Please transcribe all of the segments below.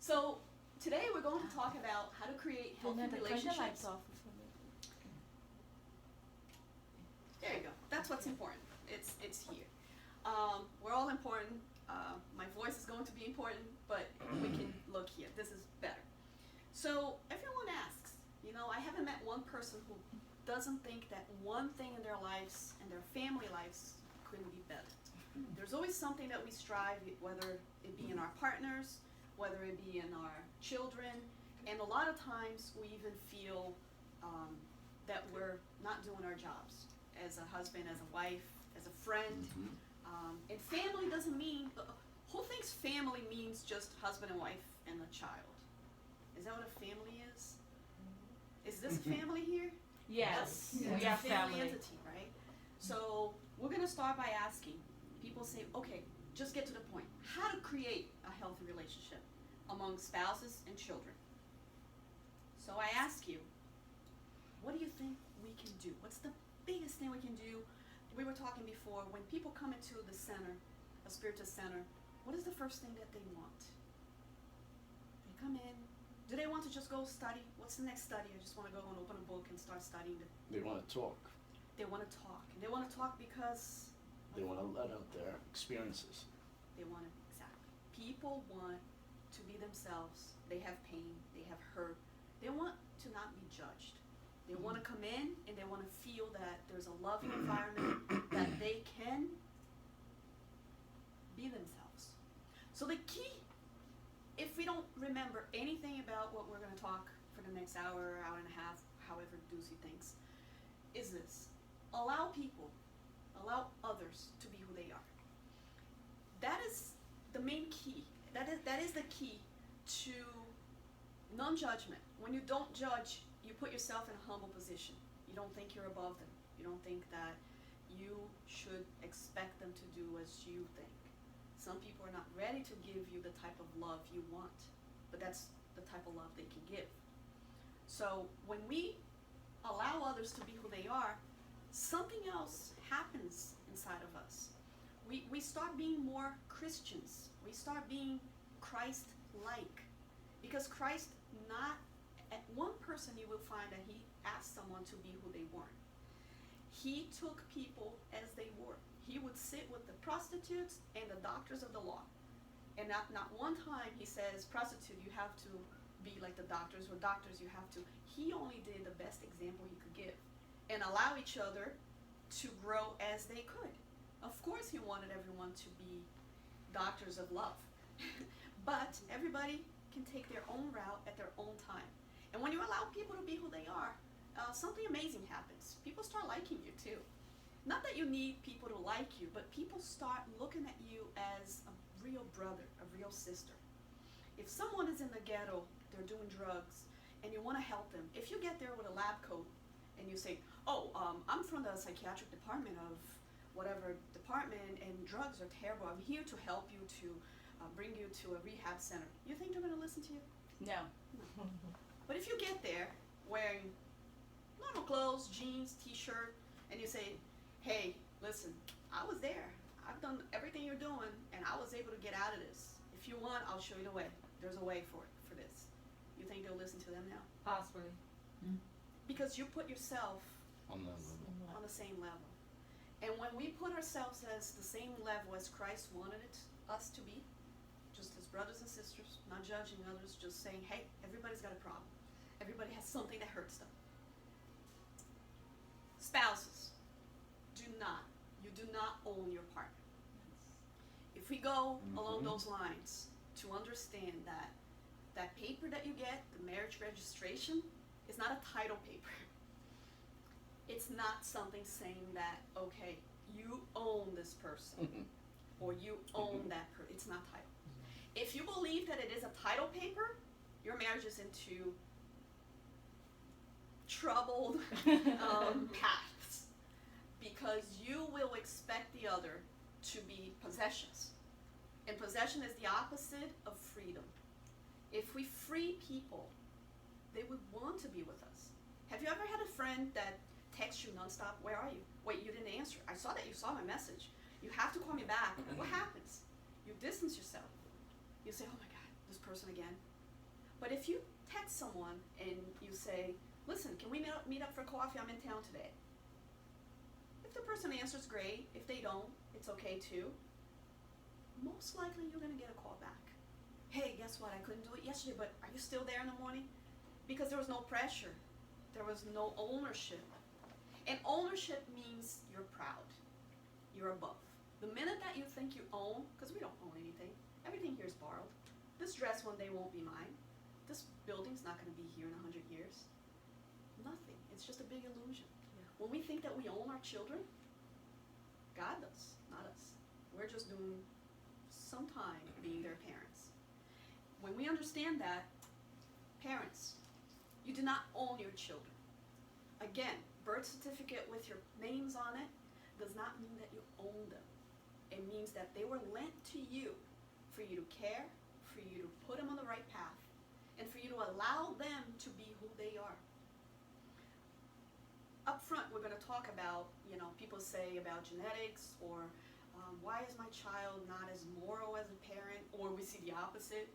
So today we're going to talk about how to create healthy relationships. There you go. That's what's important. It's here. We're all important. My voice is going to be important, but we can look here. This is better. So everyone asks, I haven't met one person who doesn't think that one thing in their lives and their family lives couldn't be better. There's always something that we strive, whether it be in our partners, whether it be in our children, and a lot of times we even feel that we're not doing our jobs as a husband, as a wife, as a friend. And family doesn't mean, who thinks family means just husband and wife and a child? Is that what a family is? Is this a family here? Yes, It's we a are family family. entity, right? So we're going to start by asking. People say, okay, just get to the point. How to create a healthy relationship among spouses and children. So I ask you, what do you think we can do? What's the biggest thing we can do? We were talking before, when people come into the center, a spiritual center, what is the first thing that they want? They come in. Do they want to just go study? What's the next study? I just want to go and open a book and start studying. They want to talk. They want to talk. And they want to talk because They want to let out their experiences. they want to, exactly. People want to be themselves. They have pain. They have hurt. They want to not be judged. They want to come in and they want to feel that there's a loving environment, that they can be themselves. So the key, if we don't remember anything about what we're going to talk for the next hour, hour and a half, however Ducey thinks, is this. Allow people, allow others to be who they are. That is the main key. That is the key to non-judgment. When you don't judge, you put yourself in a humble position. You don't think you're above them. You don't think that you should expect them to do as you think. Some people are not ready to give you the type of love you want, but that's the type of love they can give. So when we allow others to be who they are, something else happens inside of us. We start being more Christians. We start being Christ-like. Because Christ, not at one person you will find that he asked someone to be who they weren't. He took people as they were. He would sit with the prostitutes and the doctors of the law. And not one time he says, prostitute, you have to be like the doctors, or doctors, you have to. He only did the best example he could give and allow each other to grow as they could. Of course he wanted everyone to be doctors of love. But everybody can take their own route at their own time. And when you allow people to be who they are, something amazing happens. People start liking you too. Not that you need people to like you, but people start looking at you as a real brother, a real sister. If someone is in the ghetto, they're doing drugs, and you want to help them, if you get there with a lab coat and you say, I'm from the psychiatric department of whatever department, and drugs are terrible, I'm here to help you, to bring you to a rehab center, you think they're going to listen to you? No. But if you get there wearing normal clothes, jeans, t-shirt, and you say, hey, listen, I was there. I've done everything you're doing, and I was able to get out of this. If you want, I'll show you the way. There's a way for this. You think they'll listen to them now? Possibly. Because you put yourself On that level. on the same level. And when we put ourselves as the same level as Christ wanted us to be, just as brothers and sisters, not judging others, just saying, hey, everybody's got a problem. Everybody has something that hurts them. Spouses, you do not own your partner. If we go along those lines to understand that that paper that you get, the marriage registration, is not a title paper. It's not something saying that, okay, you own this person or you own that person. It's not title. If you believe that it is a title paper, your marriage is into troubled paths, because you will expect the other to be possessions. And possession is the opposite of freedom. If we free people, they would want to be with us. Have you ever had a friend that texts you nonstop? Where are you? Wait, you didn't answer. I saw that you saw my message. You have to call me back. What happens? You distance yourself. You say, oh my God, this person again. But if you text someone and you say, listen, can we meet up for coffee? I'm in town today. If the person answers, great. If they don't, it's okay too. Most likely you're going to get a call back. Hey, guess what? I couldn't do it yesterday, but are you still there in the morning? Because there was no pressure. There was no ownership. And ownership means you're proud. You're above. The minute that you think you own, because we don't own anything. Everything here is borrowed. This dress one day won't be mine. This building's not going to be here in 100 years. Nothing. It's just a big illusion. Yeah. When we think that we own our children, God does, not us. We're just doing some time being their parents. When we understand that, parents, you do not own your children. Again, birth certificate with your names on it does not mean that you own them. It means that they were lent to you for you to care, for you to put them on the right path, and for you to allow them to be who they are. Up front, we're going to talk about, people say about genetics, or why is my child not as moral as a parent, or we see the opposite,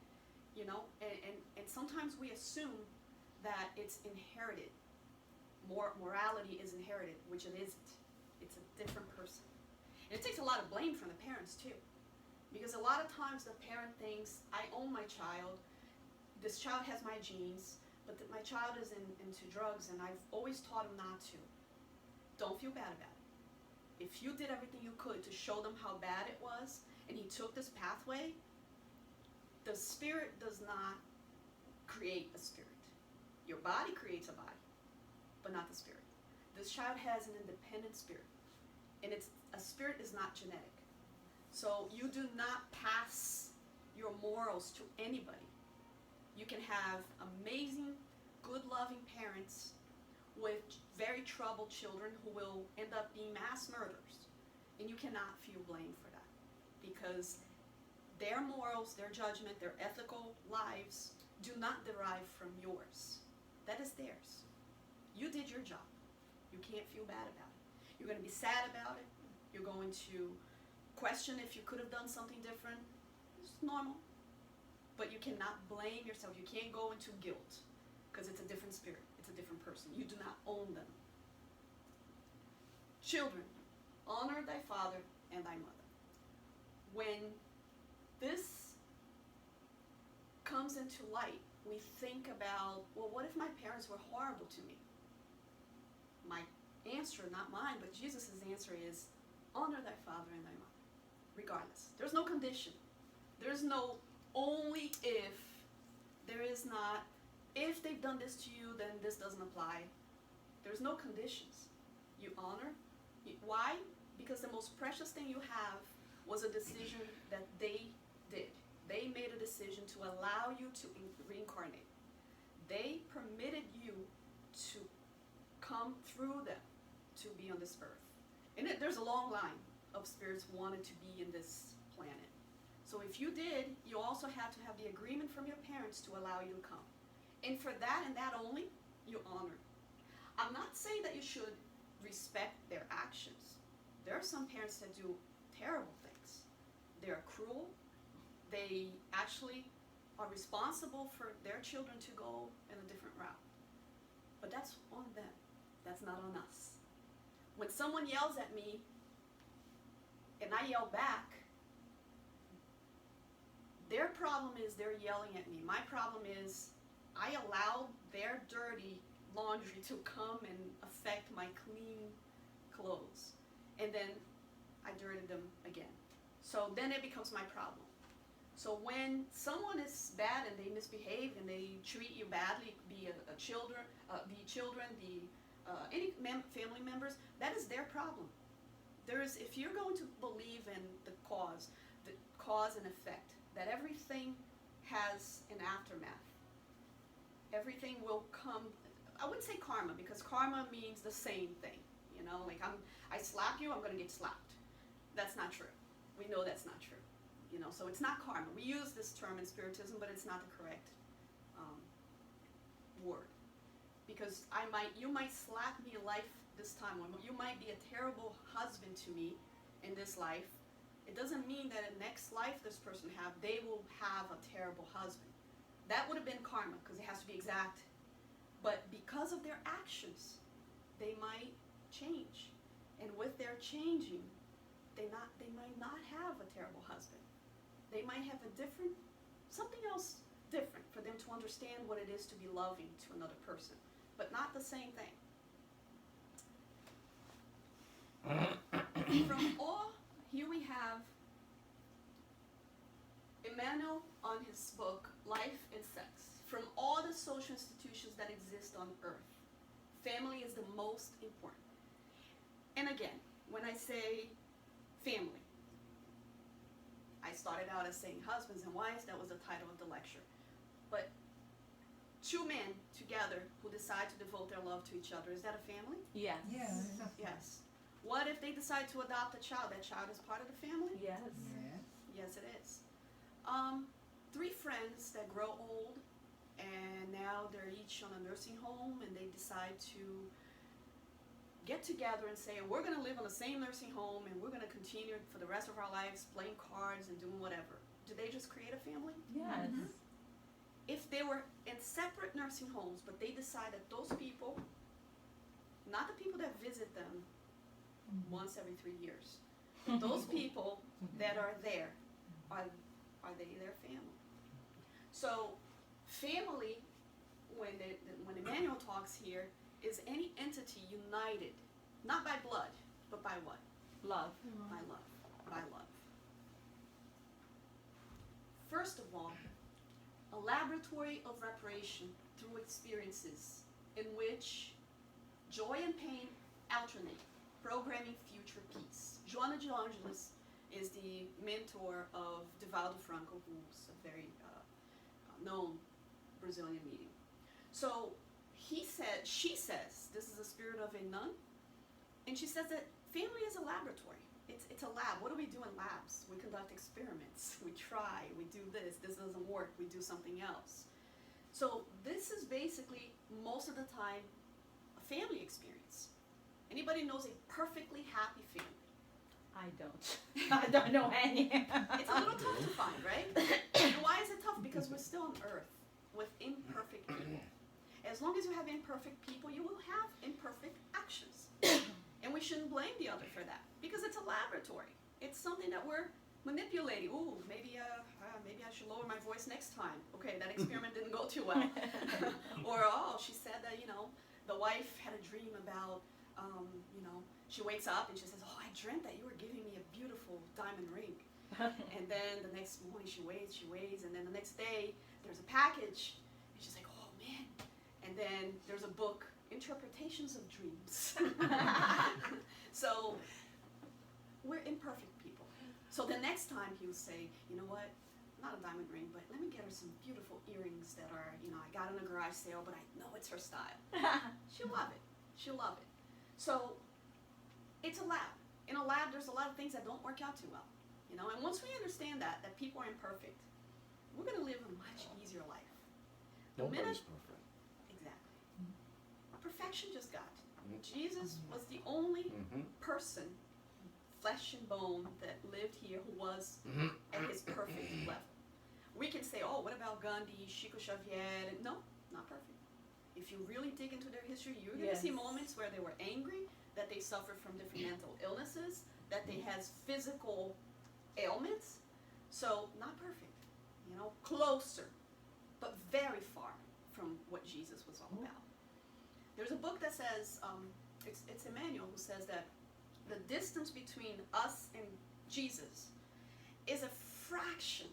and sometimes we assume that it's inherited. Morality is inherited, which it isn't. It's a different person. And it takes a lot of blame from the parents too. Because a lot of times the parent thinks, I own my child, this child has my genes, but my child is into drugs and I've always taught him not to. Don't feel bad about it. If you did everything you could to show them how bad it was, and he took this pathway, the spirit does not create a spirit. Your body creates a body, but not the spirit. This child has an independent spirit, and a spirit is not genetic. So you do not pass your morals to anybody. You can have amazing, good, loving parents with very troubled children who will end up being mass murderers, and you cannot feel blame for that, because their morals, their judgment, their ethical lives do not derive from yours. That is theirs. You did your job. You can't feel bad about it. You're going to be sad about it. You're going to question if you could have done something different. It's normal. But you cannot blame yourself. You can't go into guilt, because it's a different spirit. It's a different person. You do not own them. Children, honor thy father and thy mother. When this comes into light, we think about, well, what if my parents were horrible to me? My answer, not mine, but Jesus' answer is, honor thy father and thy mother, regardless. There's no condition. There's no only if. There is not, if they've done this to you, then this doesn't apply. There's no conditions. You honor. Why? Because the most precious thing you have was a decision that they did. They made a decision to allow you to reincarnate. They permitted you to come through them to be on this earth. And there's a long line of spirits wanted to be in this planet. So if you did, you also have to have the agreement from your parents to allow you to come. And for that and that only, you honor. I'm not saying that you should respect their actions. There are some parents that do terrible things. They're cruel. They actually are responsible for their children to go in a different route. But that's on them. That's not on us. When someone yells at me and I yell back, their problem is they're yelling at me. My problem is I allowed their dirty laundry to come and affect my clean clothes. And then I dirted them again. So then it becomes my problem. So when someone is bad and they misbehave and they treat you badly, be any family members, that is their problem. If you're going to believe in the cause and effect, that everything has an aftermath. Everything will come. I wouldn't say karma, because karma means the same thing. Like I slap you, I'm going to get slapped. That's not true. We know that's not true. So it's not karma. We use this term in Spiritism, but it's not the correct word. Because you might slap me in life this time. You might be a terrible husband to me in this life. It doesn't mean that in next life this person they will have a terrible husband. That would have been karma, because it has to be exact. But because of their actions, they might change. And with their changing, they might not have a terrible husband. They might have something else different for them to understand what it is to be loving to another person, but not the same thing. From all, here we have Emmanuel on his book, Life and Sex. From all the social institutions that exist on earth, family is the most important. And again, when I say family, I started out as saying husbands and wives, that was the title of the lecture. But two men together who decide to devote their love to each other, is that a family? Yes. Yes. Yes. What if they decide to adopt a child? That child is part of the family? Yes. Yes. Yes, it is. Three friends that grow old, and now they're each on a nursing home, and they decide to get together and say, we're going to live on the same nursing home, and we're going to continue for the rest of our lives playing cards and doing whatever. Do they just create a family? Yes. Mhm. If they were in separate nursing homes, but they decide that those people, not the people that visit them once every 3 years, but those people that are there, are they their family? So family, when Emmanuel talks here, is any entity united, not by blood, but by what? Love. By love. By love. First of all, a laboratory of reparation through experiences in which joy and pain alternate, programming future peace. Joana de Angelis is the mentor of Divaldo Franco, who's a very known Brazilian medium. So she says, this is the spirit of a nun, and she says that family is a laboratory. It's a lab. What do we do in labs? We conduct experiments. We try. We do this. This doesn't work. We do something else. So this is basically, most of the time, a family experience. Anybody knows a perfectly happy family? I don't. I don't know any. It's a little tough to find, right? And why is it tough? Because we're still on earth with imperfect people. As long as you have imperfect people, you will have imperfect actions. And we shouldn't blame the other for that, because it's a laboratory. It's something that we're manipulating. Ooh, maybe I should lower my voice next time. Okay, that experiment didn't go too well. Or, she said that, the wife had a dream about, she wakes up and she says, I dreamt that you were giving me a beautiful diamond ring. And then the next morning she waits, and then the next day there's a package, and she's like, oh man. And then there's a book, Interpretations of Dreams. So we're imperfect people. So the next time he will say, you know what, not a diamond ring, but let me get her some beautiful earrings that are, I got in a garage sale, but I know it's her style. She'll love it. She'll love it. So it's a lab. In a lab, there's a lot of things that don't work out too well. And once we understand that people are imperfect, we're going to live a much easier life. Nobody's perfect. Exactly. Perfection just got. Jesus was the only person, flesh and bone, that lived here who was at his perfect level. We can say, what about Gandhi, Chico Xavier? No, not perfect. If you really dig into their history, you're going to see moments where they were angry, that they suffered from different mental illnesses, that they had physical ailments. So, not perfect. Closer, but very far from what Jesus was all about. There's a book that says, it's Emmanuel who says that the distance between us and Jesus is a fraction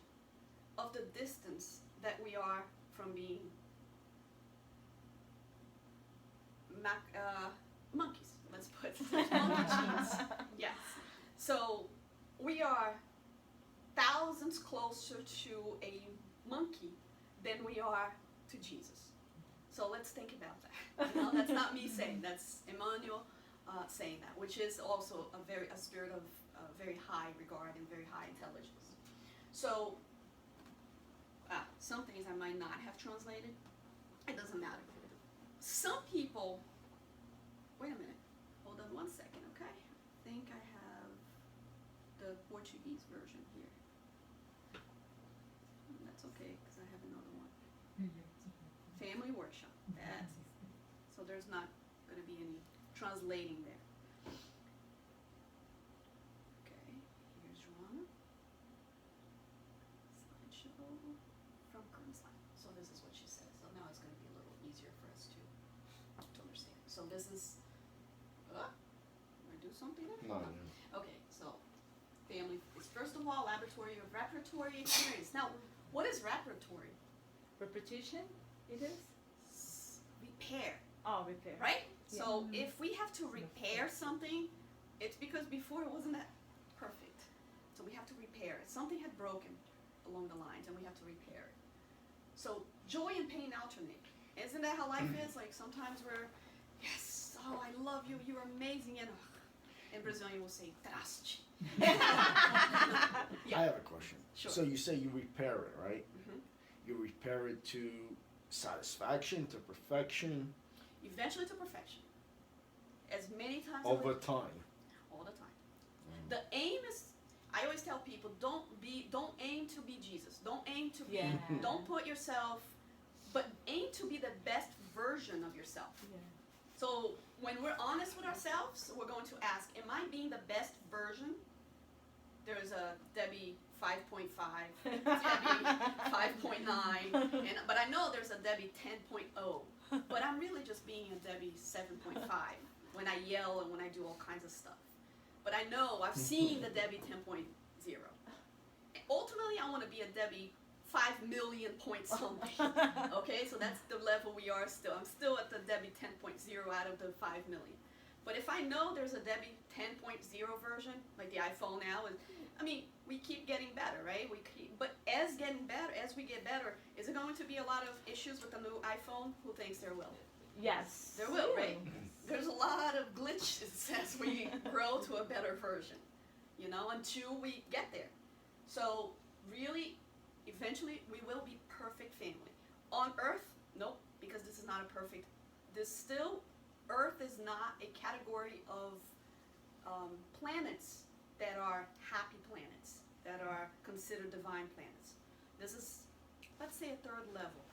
of the distance that we are from being monkeys. Let's put monkey genes. Yes. So we are thousands closer to a monkey than we are to Jesus. So let's think about that. That's not me saying. That's Emmanuel saying that, which is also a spirit of very high regard and very high intelligence. So some things I might not have translated. It doesn't matter. Some people. Wait a minute. Hold on one second, okay? I think I have the Portuguese version here. That's okay, because I have another one. Family workshop. That's so there's not going to be any translating there. Okay, here's Joanna. Slideshow from current slide. So this is what she says. So now it's going to be a little easier for us to understand. So this is. Did I do something there? No, Okay, so family is first of all laboratory of repertory experience. Now, what is repertory? Repetition, it is? Repair, Oh, repair. right? Yeah. So if we have to repair something, it's because before it wasn't that perfect. So we have to repair it. Something had broken along the lines and we have to repair it. So joy and pain alternate. Isn't that how life is? Like sometimes we're, yes, oh, I love you, you're amazing, and in Brazilian we'll say, traste. I have a question. Sure. So you say you repair it, right? Mhm. You repair it to satisfaction, to perfection, Eventually to perfection. As many times as over we- time. all the time. The aim is, I always tell people, don't aim to be Jesus. Don't aim to be, Yeah. don't put yourself, but aim to be the best version of yourself. Yeah. So when we're honest with ourselves, we're going to ask, am I being the best version? There's a Debbie 5.5, Debbie 5.9, but I know there's a Debbie 10.0, but I'm really just being a Debbie 7.5 when I yell and when I do all kinds of stuff. But I know I've seen the Debbie 10.0. Ultimately, I want to be a Debbie 5 million point something. Okay, so that's the level we are still. I'm still at the Debbie 10.0 out of the 5 million. But if I know there's a Debbie 10.0 version, like the iPhone now, I mean, we keep getting better, right? But as we get better, is it going to be a lot of issues with the new iPhone? Who thinks there will? Yes. There will, right? There's a lot of glitches as we grow to a better version, until we get there. So really, eventually, we will be perfect family. On Earth, nope, because this is not a perfect, Earth is not a category of planets that are happy planets, that are considered divine planets. This is, let's say, a third level.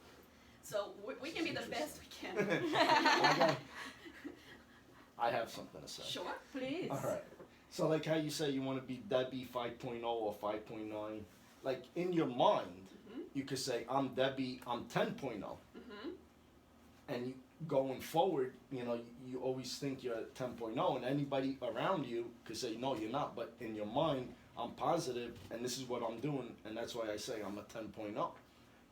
So we can be the best we can. I have something to say. Sure. Please. All right. So like how you say you want to be Debbie 5.0 or 5.9, like in your mind, you could say I'm Debbie, I'm 10.0. And you, going forward, you always think you're at 10.0, and anybody around you could say, no, you're not. But in your mind, I'm positive, and this is what I'm doing, and that's why I say I'm a 10.0.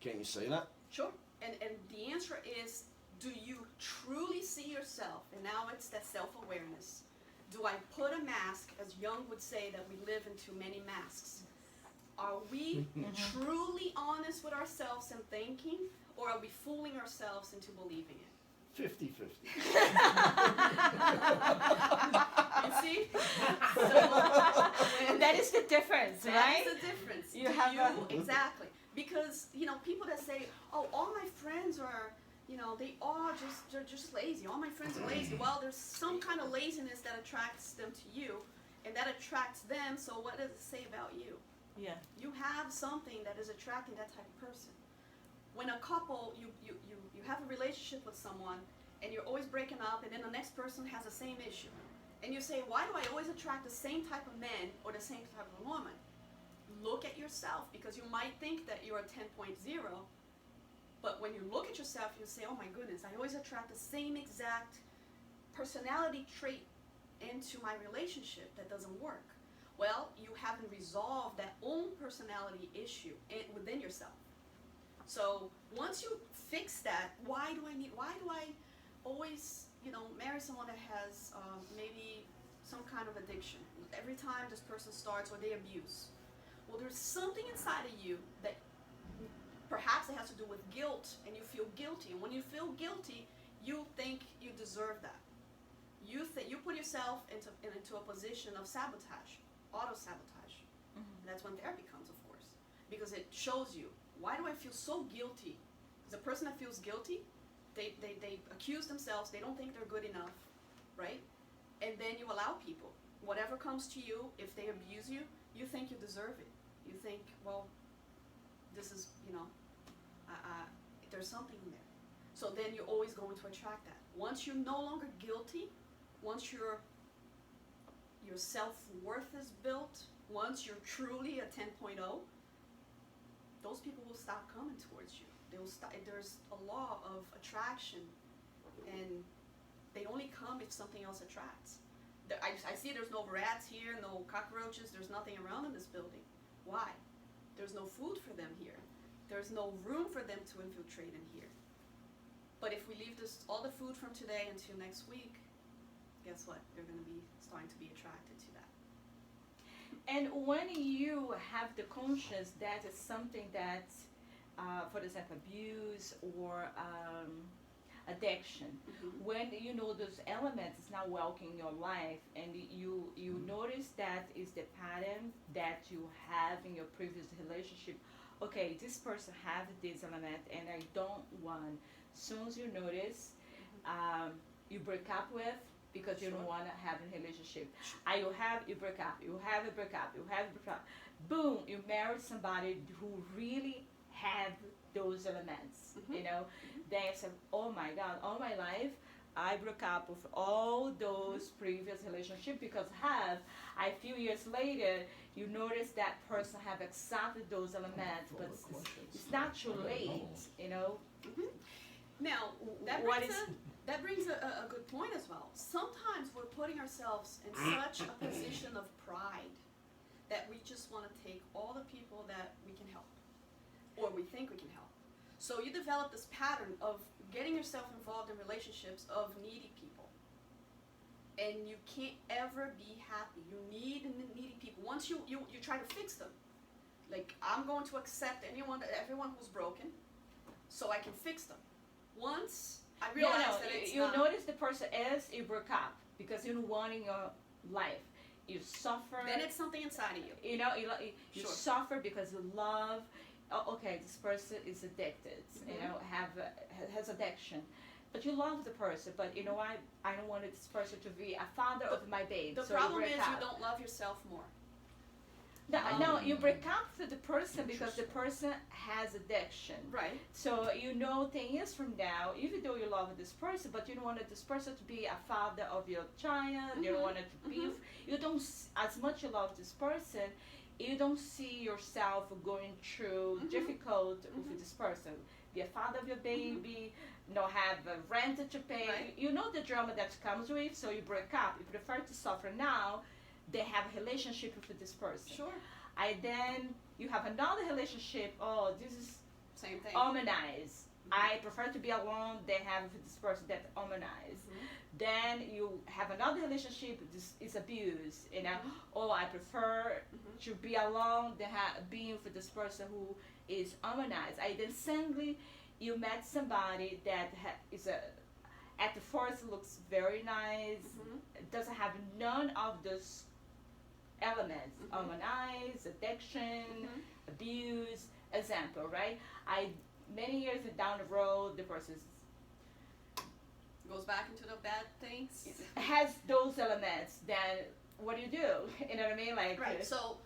Can you say that? Sure. And the answer is, do you truly see yourself? And now it's that self-awareness. Do I put a mask, as Jung would say, that we live in too many masks? Are we truly honest with ourselves and thinking, or are we fooling ourselves into believing it? 50-50. You see? So, that is the difference, right? That's the difference. You have exactly. Because, people that say, oh, all my friends are, they're just lazy. All my friends are lazy. Well, there's some kind of laziness that attracts them to you, and that attracts them, so what does it say about you? Yeah. You have something that is attracting that type of person. When a couple, you have a relationship with someone, and you're always breaking up, and then the next person has the same issue. And you say, why do I always attract the same type of man or the same type of woman? Look at yourself, because you might think that you're a 10.0, but when you look at yourself, you say, oh my goodness, I always attract the same exact personality trait into my relationship that doesn't work. Well, you haven't resolved that own personality issue within yourself. So once you fix that, why do I always, marry someone that has maybe some kind of addiction? Every time this person starts, or they abuse. Well, there's something inside of you that perhaps it has to do with guilt, and you feel guilty. And when you feel guilty, you think you deserve that. You put yourself into a position of sabotage, auto-sabotage. And that's when therapy comes, of course, because it shows you, why do I feel so guilty? Because a person that feels guilty, they accuse themselves, they don't think they're good enough, right? And then you allow people, whatever comes to you, if they abuse you, you think you deserve it. You think, well, this is, there's something in there. So then you're always going to attract that. Once you're no longer guilty, once your self-worth is built, once you're truly a 10.0, those people will stop coming towards you. They will stop. There's a law of attraction, and they only come if something else attracts. I see there's no rats here, no cockroaches, there's nothing around in this building. Why? There's no food for them here. There's no room for them to infiltrate in here. But if we leave all the food from today until next week, guess what? They're going to be starting to be attracted to that. And when you have the conscience that is something that, for example, abuse or addiction, when you know those elements is not working in your life, and you notice that is the pattern that you have in your previous relationship. Okay, this person has this element, and I don't want. Soon as you notice, you break up with because you don't want to have a relationship. You break up. You have a breakup. You have a breakup. Boom! You married somebody who really have those elements. You know. Then I said, oh my God, all my life I broke up with all those previous relationships because a few years later, you notice that person have accepted those elements, but it's not too late, you know. Now, that brings a good point as well. Sometimes we're putting ourselves in such a position of pride that we just want to take all the people that we can help, or we think we can help. So you develop this pattern of getting yourself involved in relationships of needy people. And you can't ever be happy. You need needy people. Once you try to fix them. Like, I'm going to accept everyone who's broken so I can fix them. Once I realize that it's you notice the person is, you broke up because you don't want in your life. You suffer. Then it's something inside of you. You know, you suffer because you love. Oh, okay, this person is addicted, you know, has addiction. But you love the person, but you know, I don't want this person to be a father of my baby. The problem is you don't love yourself more. No, you break up with the person because the person has addiction. Right. So you know 10 years from now, even though you love this person, but you don't want this person to be a father of your child, you don't want it to be, you don't, as much you love this person, you don't see yourself going through difficult with this person. Be a father of your baby, have a rent to pay. Right. You know the drama that comes with, so you break up. You prefer to suffer now than have a relationship with this person. Sure. Then you have another relationship. Oh, this is same thing. Harmonize. I prefer to be alone than have with this person that harmonize. Then you have another relationship. This is abuse. You know. Oh, I prefer to be alone than being with this person who is harmonized. Then suddenly you met somebody that is at the first looks very nice. Doesn't have none of those elements. Harmonize, addiction, abuse. Example, right? Many years down the road, the person goes back into the bad things. Has those elements. Then what do? You know what I mean? Like right. So